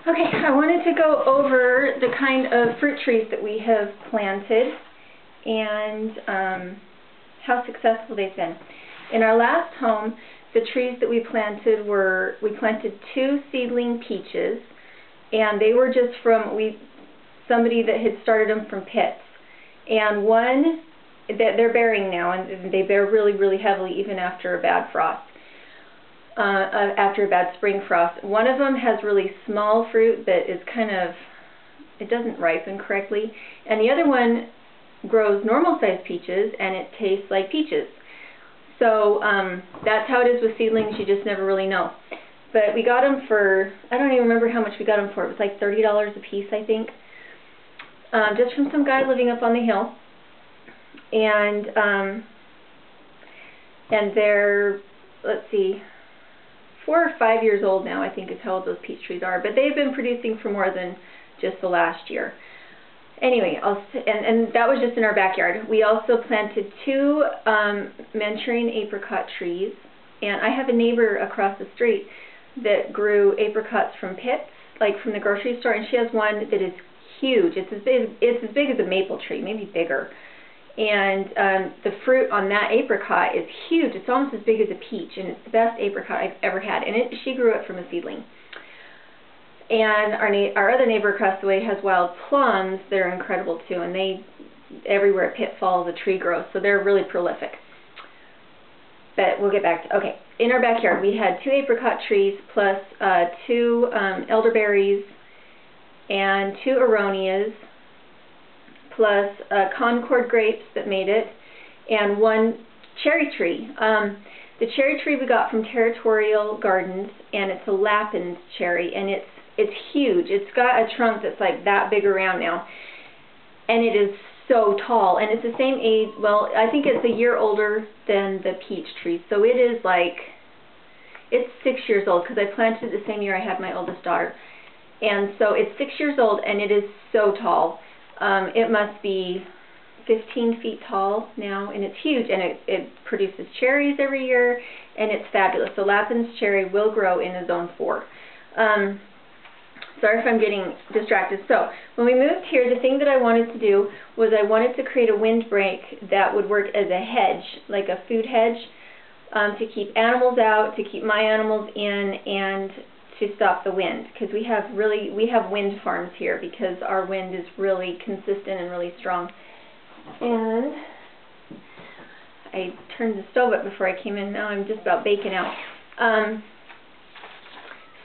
Okay, I wanted to go over the kind of fruit trees that we have planted and how successful they've been. In our last home, the trees that we planted were, we planted 2 seedling peaches, and they were just from somebody that had started them from pits. And one that they're bearing now, and they bear really, really heavily even after a bad frost. After a bad spring frost. One of them has really small fruit that is kind of, it doesn't ripen correctly, and the other one grows normal sized peaches and it tastes like peaches. So that's how it is with seedlings, you just never really know. But we got them for, I don't even remember how much we got them for, it was like $30 a piece I think, just from some guy living up on the hill. And they're, let's see, 4 or 5 years old now, I think is how old those peach trees are. But they've been producing for more than just the last year. Anyway, and that was just in our backyard. We also planted 2 Manchurian apricot trees. And I have a neighbor across the street that grew apricots from pits, like from the grocery store. And she has one that is huge. It's as big as a maple tree, maybe bigger. And the fruit on that apricot is huge. It's almost as big as a peach, and it's the best apricot I've ever had. And she grew it from a seedling. And our other neighbor across the way has wild plums. They're incredible too, and they everywhere a pit falls, a tree grows, so they're really prolific. But we'll get back to, okay, in our backyard we had 2 apricot trees plus 2 elderberries and 2 aronias, plus Concord grapes that made it, and 1 cherry tree. The cherry tree we got from Territorial Gardens, and it's a Lapins cherry, and it's huge. It's got a trunk that's like that big around now, and it is so tall, and it's the same age, well, I think it's a year older than the peach tree, so it is like, it's 6 years old, because I planted it the same year I had my oldest daughter, and so it's 6 years old, and it is so tall. It must be 15 feet tall now, and it's huge, and it produces cherries every year, and it's fabulous. So Lapins cherry will grow in a zone 4. Sorry if I'm getting distracted. So when we moved here, the thing that I wanted to do was I wanted to create a windbreak that would work as a hedge, like a food hedge, to keep animals out, to keep my animals in, and to stop the wind, because we have wind farms here because our wind is really consistent and really strong. And I turned the stove up before I came in. Now I'm just about baking out.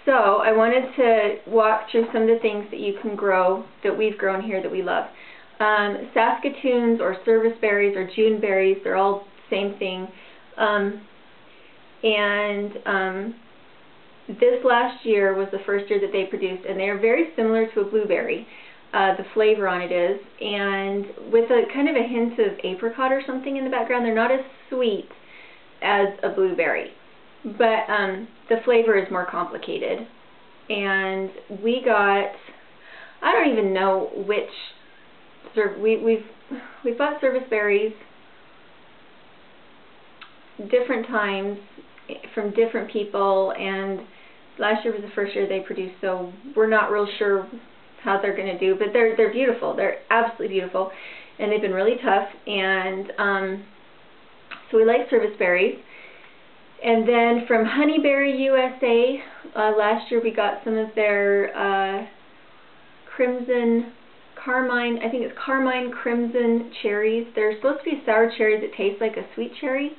So I wanted to walk through some of the things that you can grow, that we've grown here that we love. Saskatoons or service berries or June berries, they're all the same thing. This last year was the first year that they produced, and they are very similar to a blueberry. The flavor on it is, and with a kind of a hint of apricot or something in the background. They're not as sweet as a blueberry, but the flavor is more complicated. And we got, I don't even know which, we've bought service berries different times from different people, and last year was the first year they produced, so we're not real sure how they're going to do, but they're beautiful. They're absolutely beautiful, and they've been really tough, and so we like service berries. And then from Honeyberry USA, last year we got some of their crimson, carmine, I think it's carmine crimson cherries. They're supposed to be sour cherries that taste like a sweet cherry,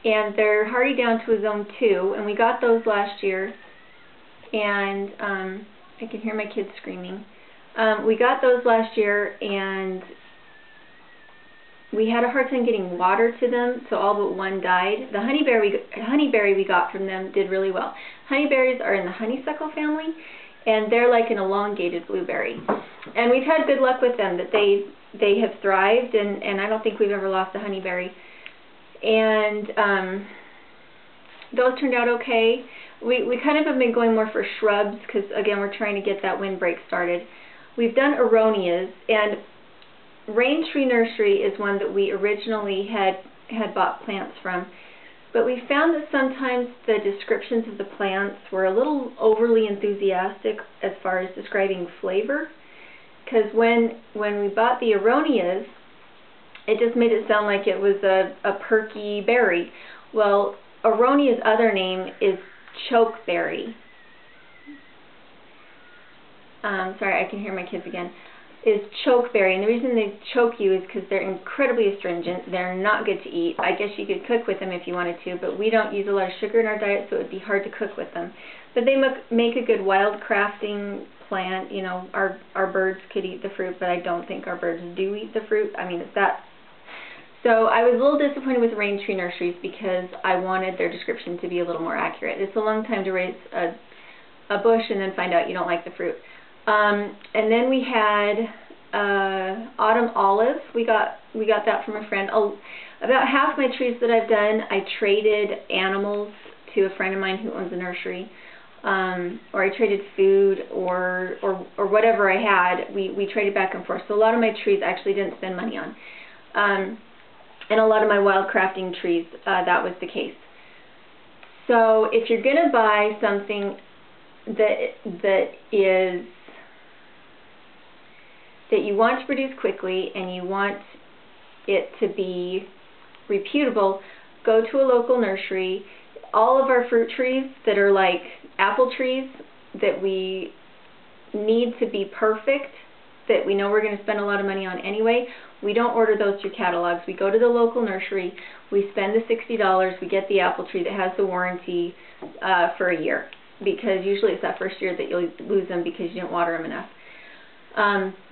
and they're hardy down to a zone 2, and we got those last year. And I can hear my kids screaming. We got those last year, and we had a hard time getting water to them, so all but 1 died. The honeyberry we got from them did really well. Honeyberries are in the honeysuckle family, and they're like an elongated blueberry. And we've had good luck with them, that they have thrived, and I don't think we've ever lost a honeyberry. And those turned out okay. We kind of have been going more for shrubs because, again, we're trying to get that windbreak started. We've done aronias, and Rain Tree Nursery is one that we originally had bought plants from. But we found that sometimes the descriptions of the plants were a little overly enthusiastic as far as describing flavor. Because when we bought the aronias, it just made it sound like it was a perky berry. Well, aronia's other name is chokeberry. Sorry, I can hear my kids again. Is chokeberry, and the reason they choke you is because they're incredibly astringent. They're not good to eat. I guess you could cook with them if you wanted to, but we don't use a lot of sugar in our diet, so it would be hard to cook with them. But they make a good wild crafting plant. You know, our birds could eat the fruit, but I don't think our birds do eat the fruit. I mean, it's that. So I was a little disappointed with Rain Tree Nurseries because I wanted their description to be a little more accurate. It's a long time to raise a bush and then find out you don't like the fruit. And then we had autumn olive. We got that from a friend. About half my trees that I've done, I traded animals to a friend of mine who owns a nursery, or I traded food or whatever I had. We traded back and forth. So a lot of my trees I actually didn't spend money on, and a lot of my wild crafting trees that was the case. So if you're gonna buy something that you want to produce quickly and you want it to be reputable, go to a local nursery. All of our fruit trees that are like apple trees that we need to be perfect, that we know we're going to spend a lot of money on anyway, we don't order those through catalogs. We go to the local nursery, we spend the $60, we get the apple tree that has the warranty for a year, because usually it's that first year that you'll lose them because you didn't water them enough.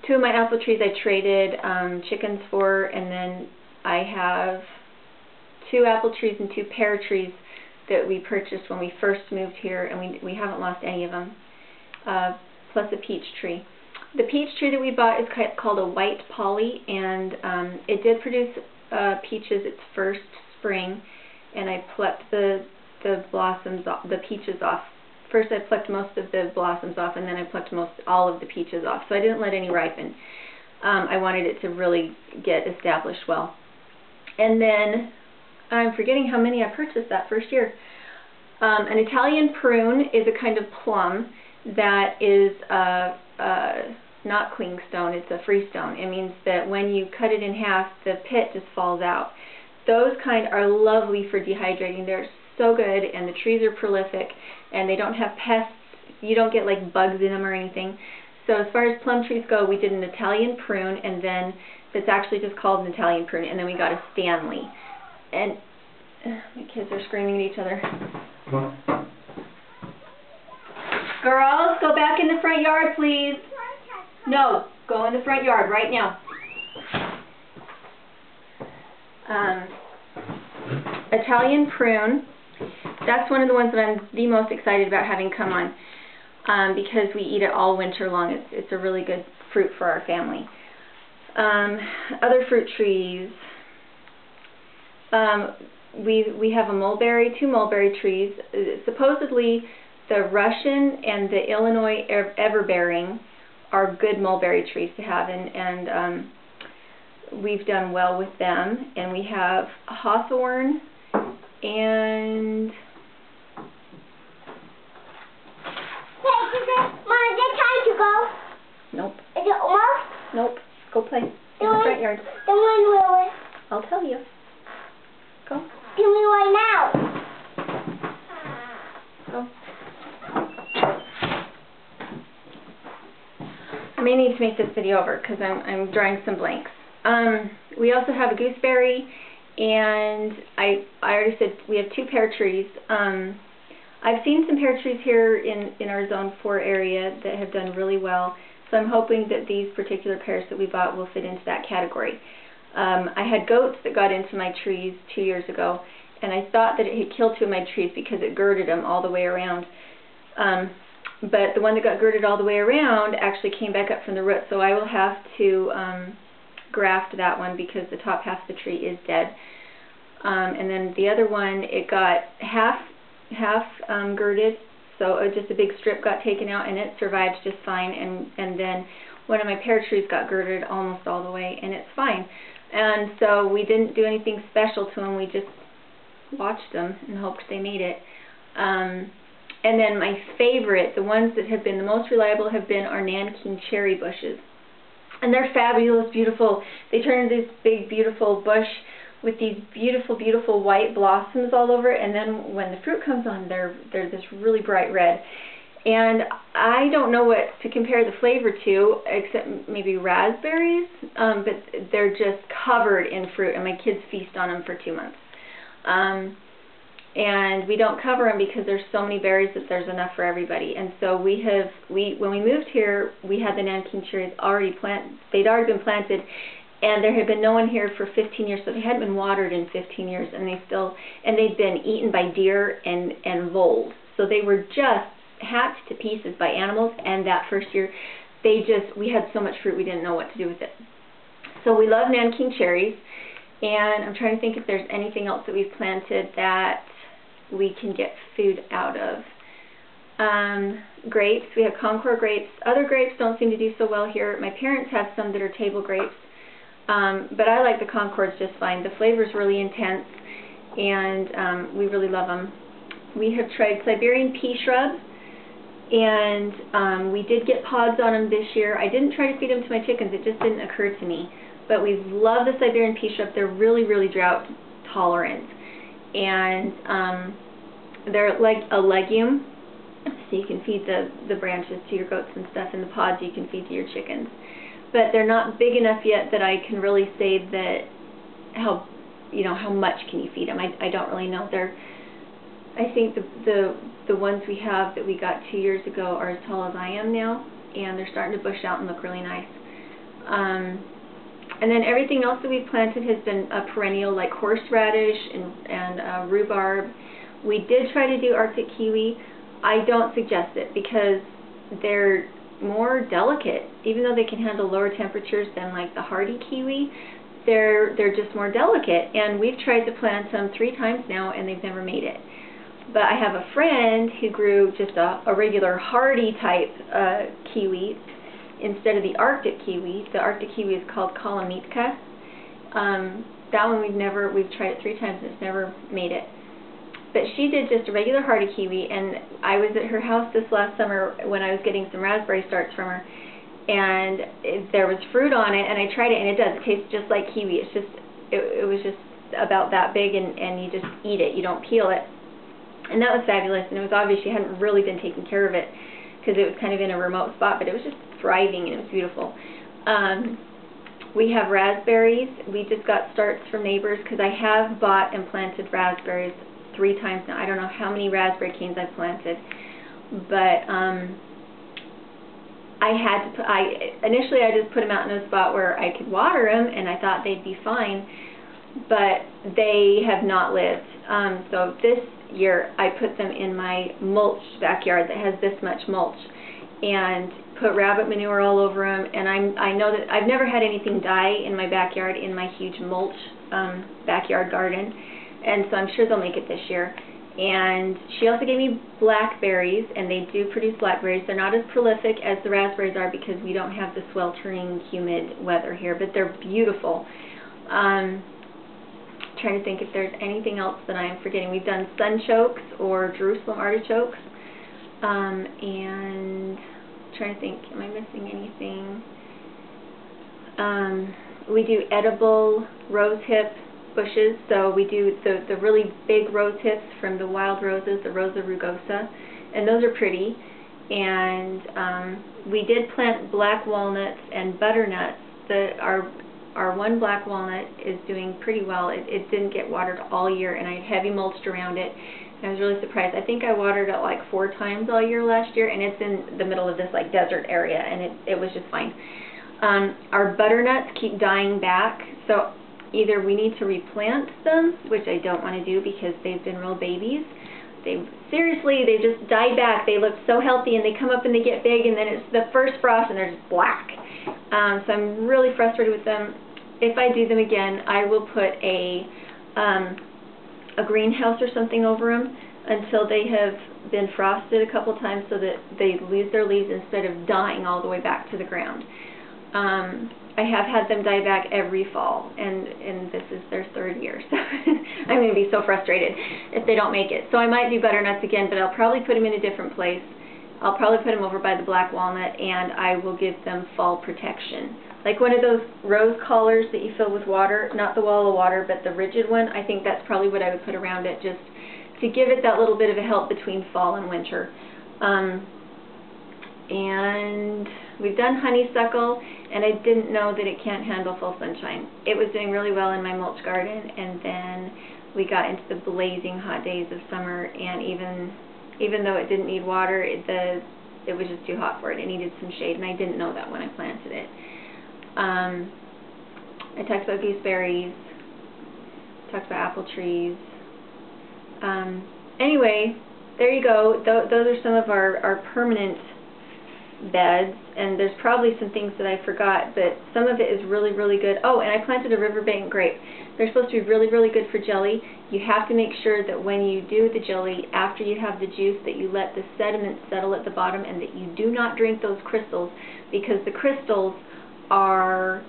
Two of my apple trees I traded chickens for, and then I have 2 apple trees and 2 pear trees that we purchased when we first moved here, and we haven't lost any of them, plus a peach tree. The peach tree that we bought is called a white polly, and it did produce peaches its first spring, and I plucked the blossoms off, the peaches off. First I plucked most of the blossoms off, and then I plucked all of the peaches off. So I didn't let any ripen. I wanted it to really get established well. And then I'm forgetting how many I purchased that first year. An Italian prune is a kind of plum that is not clingstone, it's a freestone. It means that when you cut it in half, the pit just falls out. Those kind are lovely for dehydrating. They're so good, and the trees are prolific, and they don't have pests. You don't get like bugs in them or anything. So as far as plum trees go, we did an Italian prune, and then it's actually just called an Italian prune, and then we got a Stanley. And my kids are screaming at each other. Girls, go back in the front yard, please. No, go in the front yard right now. Italian prune. That's one of the ones that I'm the most excited about having come on, because we eat it all winter long. It's a really good fruit for our family. Other fruit trees. We have a mulberry, 2 mulberry trees. Supposedly the Russian and the Illinois everbearing are good mulberry trees to have, and we've done well with them. And we have hawthorn and Mom, is it time to go? Nope. Is it almost? Nope. Go play in the front yard. Then when will it? I'll tell you. Go. Tell me right now. Go. I may need to make this video over because I'm drawing some blanks. We also have a gooseberry, and I already said we have 2 pear trees. I've seen some pear trees here in our Zone 4 area that have done really well, so I'm hoping that these particular pears that we bought will fit into that category. I had goats that got into my trees 2 years ago, and I thought that it had killed 2 of my trees because it girded them all the way around. But the one that got girded all the way around actually came back up from the root, so I will have to graft that one because the top half of the tree is dead. And then the other one, it got half girded, so just a big strip got taken out, and it survived just fine. And then one of my pear trees got girded almost all the way, and it's fine. And so we didn't do anything special to them. We just watched them and hoped they made it. And then my favorite, the ones that have been the most reliable, have been our Nanking cherry bushes. And they're fabulous, beautiful. They turn into this big, beautiful bush with these beautiful, beautiful white blossoms all over it. And then when the fruit comes on, they're this really bright red. And I don't know what to compare the flavor to, except maybe raspberries, but they're just covered in fruit, and my kids feast on them for 2 months. And we don't cover them because there's so many berries that there's enough for everybody. And so when we moved here, we had the Nanking cherries already they'd already been planted, and there had been no one here for 15 years, so they hadn't been watered in 15 years, and they'd been eaten by deer and voles. So they were just hatched to pieces by animals, and that first year we had so much fruit we didn't know what to do with it. So we love Nanking cherries, and I'm trying to think if there's anything else that we've planted that we can get food out of. Grapes, we have Concord grapes. Other grapes don't seem to do so well here. My parents have some that are table grapes, but I like the Concords just fine. The flavor's really intense, and we really love them. We have tried Siberian pea shrub, and we did get pods on them this year. I didn't try to feed them to my chickens. It just didn't occur to me. But we love the Siberian pea shrub. They're really, really drought tolerant. And they're like a legume, so you can feed the branches to your goats and stuff, and the pods you can feed to your chickens. But they're not big enough yet that I can really say that how much can you feed them. I don't really know. I think the ones we have that we got 2 years ago are as tall as I am now, and they're starting to bush out and look really nice. And then everything else that we've planted has been a perennial, like horseradish and rhubarb. We did try to do Arctic kiwi. I don't suggest it because they're more delicate. Even though they can handle lower temperatures than like the hardy kiwi, they're just more delicate. And we've tried to plant them 3 times now, and they've never made it. But I have a friend who grew just a regular hardy type kiwi instead of the Arctic kiwi. The Arctic kiwi is called Kalamitka. That one we've tried it 3 times and it's never made it. But she did just a regular hardy kiwi, and I was at her house this last summer when I was getting some raspberry starts from her, and there was fruit on it, and I tried it, and it does. It tastes just like kiwi. It's just, it was just about that big, and you just eat it. You don't peel it. And that was fabulous, and it was obvious she hadn't really been taking care of it because it was kind of in a remote spot, but it was just thriving, and it was beautiful. We have raspberries. We just got starts from neighbors because I have bought and planted raspberries 3 times now. I don't know how many raspberry canes I've planted, but initially I just put them out in a spot where I could water them, and I thought they'd be fine, but they have not lived. So this year I put them in my mulch backyard that has this much mulch, and put rabbit manure all over them, and I know that I've never had anything die in my backyard, in my huge mulch backyard garden, and so I'm sure they'll make it this year. And she also gave me blackberries, and they do produce blackberries. They're not as prolific as the raspberries are because we don't have the sweltering, humid weather here, but they're beautiful. Trying to think if there's anything else that I'm forgetting. We've done sunchokes or Jerusalem artichokes, and trying to think, am I missing anything? We do edible rosehip bushes, so we do the really big rose hips from the wild roses, the Rosa rugosa, and those are pretty. And we did plant black walnuts and butternuts. Our one black walnut is doing pretty well. It didn't get watered all year, and I had heavy mulched around it. I was really surprised. I think I watered it like 4 times all year last year, and it's in the middle of this like desert area, and it was just fine. Our butternuts keep dying back, so either we need to replant them, which I don't want to do because they've been real babies. They just die back. They look so healthy, and they come up and they get big, and then it's the first frost and they're just black. So I'm really frustrated with them. If I do them again, I will put a greenhouse or something over them until they have been frosted a couple times so that they lose their leaves instead of dying all the way back to the ground. I have had them die back every fall, and this is their 3rd year, so I'm going to be so frustrated if they don't make it. So I might do butternuts again, but I'll probably put them in a different place. I'll probably put them over by the black walnut, and I will give them fall protection. Like one of those rose collars that you fill with water, not the wall of water, but the rigid one. I think that's probably what I would put around it, just to give it that little bit of a help between fall and winter. And we've done honeysuckle, and I didn't know that it can't handle full sunshine. It was doing really well in my mulch garden, and then we got into the blazing hot days of summer, and even though it didn't need water, it was just too hot for it. It needed some shade, and I didn't know that when I planted it. I talked about gooseberries, talked about apple trees. Anyway, there you go. Those are some of our permanent beds, and there's probably some things that I forgot, but some of it is really, really good. Oh, and I planted a riverbank grape. They're supposed to be really, really good for jelly. You have to make sure that when you do the jelly, after you have the juice, that you let the sediment settle at the bottom, and that you do not drink those crystals, because the crystals are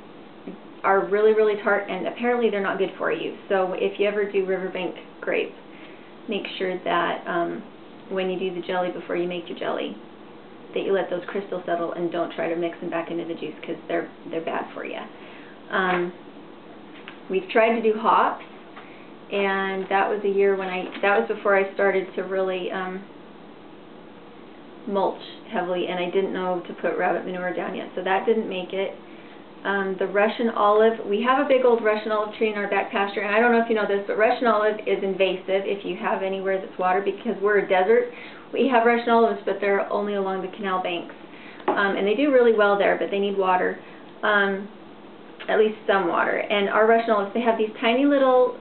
really, really tart, and apparently they're not good for you. So if you ever do riverbank grape, make sure that when you do the jelly, before you make your jelly, that you let those crystals settle and don't try to mix them back into the juice, because they're bad for you. We've tried to do hops, and that was a year when that was before I started to really mulch heavily, and I didn't know to put rabbit manure down yet, so that didn't make it. The Russian olive, we have a big old Russian olive tree in our back pasture, and I don't know if you know this, but Russian olive is invasive if you have anywhere that's water, because we're a desert. We have Russian olives, but they're only along the canal banks, and they do really well there, but they need water, at least some water. And our Russian olives, they have these tiny little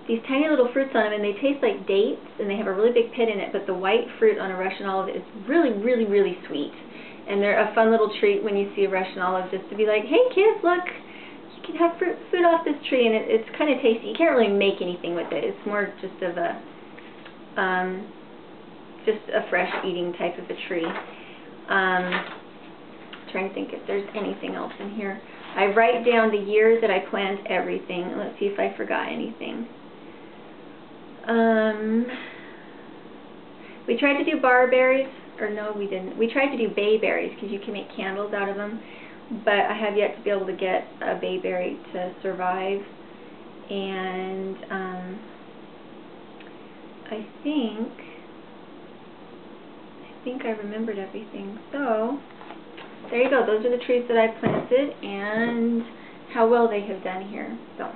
fruits on them, and they taste like dates, and they have a really big pit in it, but the white fruit on a Russian olive is really, really, really sweet. And they're a fun little treat when you see a Russian olive, just to be like, hey kids, look, you can have fruit off this tree, and it's kind of tasty. You can't really make anything with it. It's more just of a fresh eating type of a tree. Trying to think if there's anything else in here. I write down the year that I plant everything. Let's see if I forgot anything. We tried to do barberries. Or no, we didn't. We tried to do bayberries, because you can make candles out of them, but I have yet to be able to get a bayberry to survive. And I think I remembered everything. So there you go. Those are the trees that I've planted and how well they have done here. So.